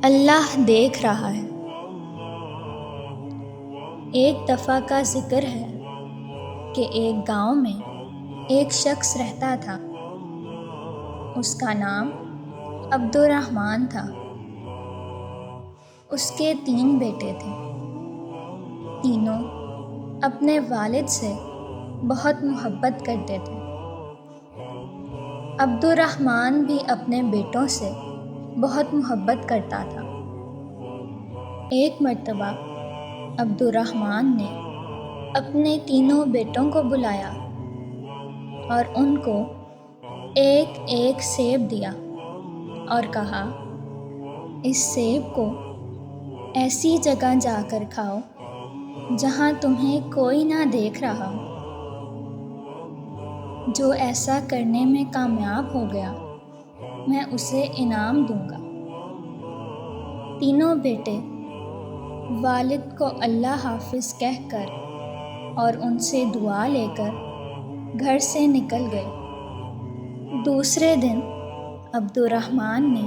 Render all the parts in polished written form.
اللہ دیکھ رہا ہے۔ ایک دفعہ کا ذکر ہے کہ ایک گاؤں میں ایک شخص رہتا تھا۔ اس کا نام عبد الرحمن تھا۔ اس کے 3 بیٹے تھے۔ تینوں اپنے والد سے بہت محبت کرتے تھے۔ عبد الرحمن بھی اپنے بیٹوں سے بہت محبت کرتا تھا۔ ایک مرتبہ عبد الرحمن نے اپنے تینوں بیٹوں کو بلایا اور ان کو ایک ایک سیب دیا اور کہا، اس سیب کو ایسی جگہ جا کر کھاؤ جہاں تمہیں کوئی نہ دیکھ رہا ہو۔ جو ایسا کرنے میں کامیاب ہو گیا میں اسے انعام دوں گا۔ تینوں بیٹے والد کو اللہ حافظ کہہ کر اور ان سے دعا لے کر گھر سے نکل گئے۔ دوسرے دن عبد الرحمن نے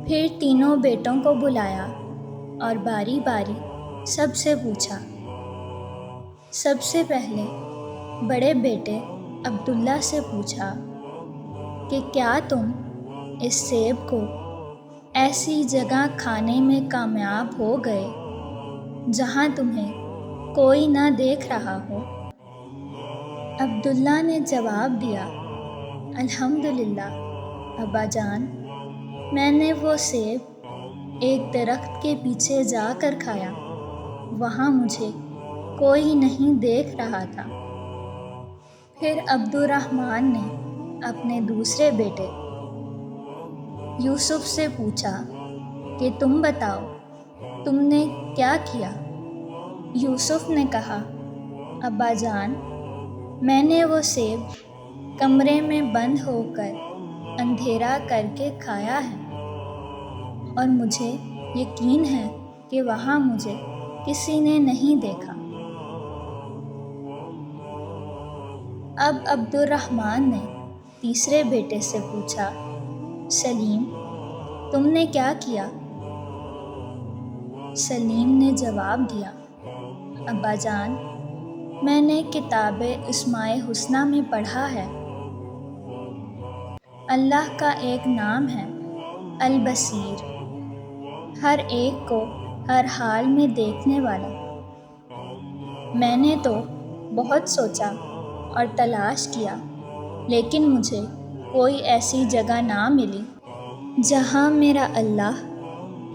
پھر تینوں بیٹوں کو بلایا اور باری باری سب سے پوچھا۔ سب سے پہلے بڑے بیٹے عبداللہ سے پوچھا کہ کیا تم اس سیب کو ایسی جگہ کھانے میں کامیاب ہو گئے جہاں تمہیں کوئی نہ دیکھ رہا ہو؟ عبداللہ نے جواب دیا، الحمدللہ ابا جان، میں نے وہ سیب ایک درخت کے پیچھے جا کر کھایا، وہاں مجھے کوئی نہیں دیکھ رہا تھا۔ پھر عبد الرحمن نے اپنے دوسرے بیٹے یوسف سے پوچھا کہ تم بتاؤ تم نے کیا کیا؟ یوسف نے کہا، ابا جان، میں نے وہ سیب کمرے میں بند ہو کر اندھیرا کر کے کھایا ہے اور مجھے یقین ہے کہ وہاں مجھے کسی نے نہیں دیکھا۔ اب عبد الرحمن نے تیسرے بیٹے سے پوچھا، سلیم، تم نے کیا کیا؟ سلیم نے جواب دیا، ابا جان، میں نے کتاب اسماء الحسنی میں پڑھا ہے، اللہ کا ایک نام ہے البصیر، ہر ایک کو ہر حال میں دیکھنے والا۔ میں نے تو بہت سوچا اور تلاش کیا لیکن مجھے کوئی ایسی جگہ نہ ملی جہاں میرا اللہ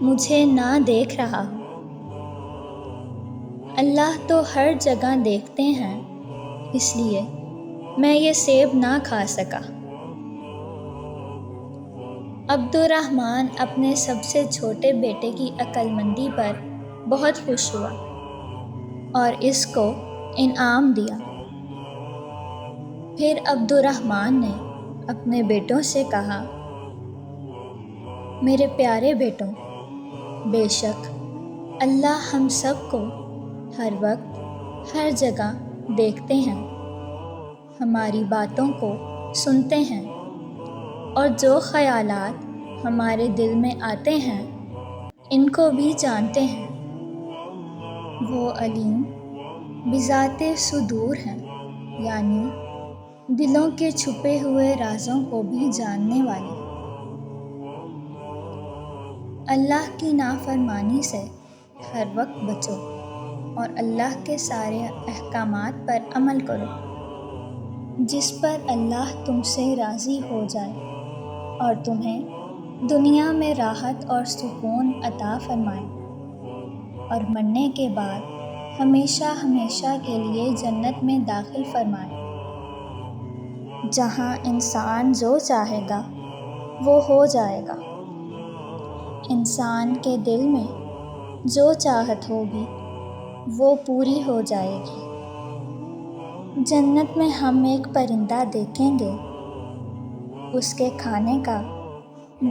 مجھے نہ دیکھ رہا ہو۔ اللہ تو ہر جگہ دیکھتے ہیں، اس لیے میں یہ سیب نہ کھا سکا۔ عبد الرحمن اپنے سب سے چھوٹے بیٹے کی عقل مندی پر بہت خوش ہوا اور اس کو انعام دیا۔ پھر عبد الرحمن نے اپنے بیٹوں سے کہا، میرے پیارے بیٹوں، بے شک اللہ ہم سب کو ہر وقت ہر جگہ دیکھتے ہیں، ہماری باتوں کو سنتے ہیں اور جو خیالات ہمارے دل میں آتے ہیں ان کو بھی جانتے ہیں۔ وہ علیم بذات صدور ہیں، یعنی دلوں کے چھپے ہوئے رازوں کو بھی جاننے والے۔ اللہ کی نافرمانی سے ہر وقت بچو اور اللہ کے سارے احکامات پر عمل کرو جس پر اللہ تم سے راضی ہو جائے اور تمہیں دنیا میں راحت اور سکون عطا فرمائے اور مرنے کے بعد ہمیشہ ہمیشہ کے لیے جنت میں داخل فرمائے، جہاں انسان جو چاہے گا وہ ہو جائے گا۔ انسان کے دل میں جو چاہت ہوگی وہ پوری ہو جائے گی۔ جنت میں ہم ایک پرندہ دیکھیں گے، اس کے کھانے کا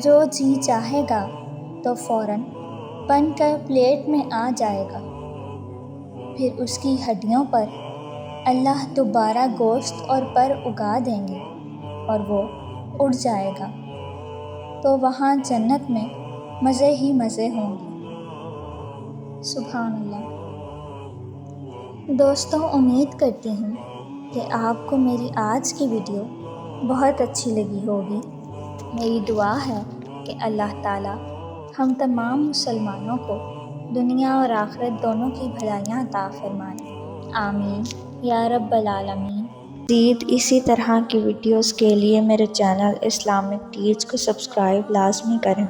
جو جی چاہے گا تو فوراً بن کر پلیٹ میں آ جائے گا، پھر اس کی ہڈیوں پر اللہ دوبارہ گوشت اور پر اگا دیں گے اور وہ اڑ جائے گا، تو وہاں جنت میں مزے ہی مزے ہوں گے۔ سبحان اللہ۔ دوستوں، امید کرتی ہوں کہ آپ کو میری آج کی ویڈیو بہت اچھی لگی ہوگی۔ میری دعا ہے کہ اللہ تعالیٰ ہم تمام مسلمانوں کو دنیا اور آخرت دونوں کی بھلائیاں عطا فرمائے، آمین یا رب العالمین۔ مزید اسی طرح کی ویڈیوز کے لیے میرے چینل اسلامک ٹیچ کو سبسکرائب لازمی کریں۔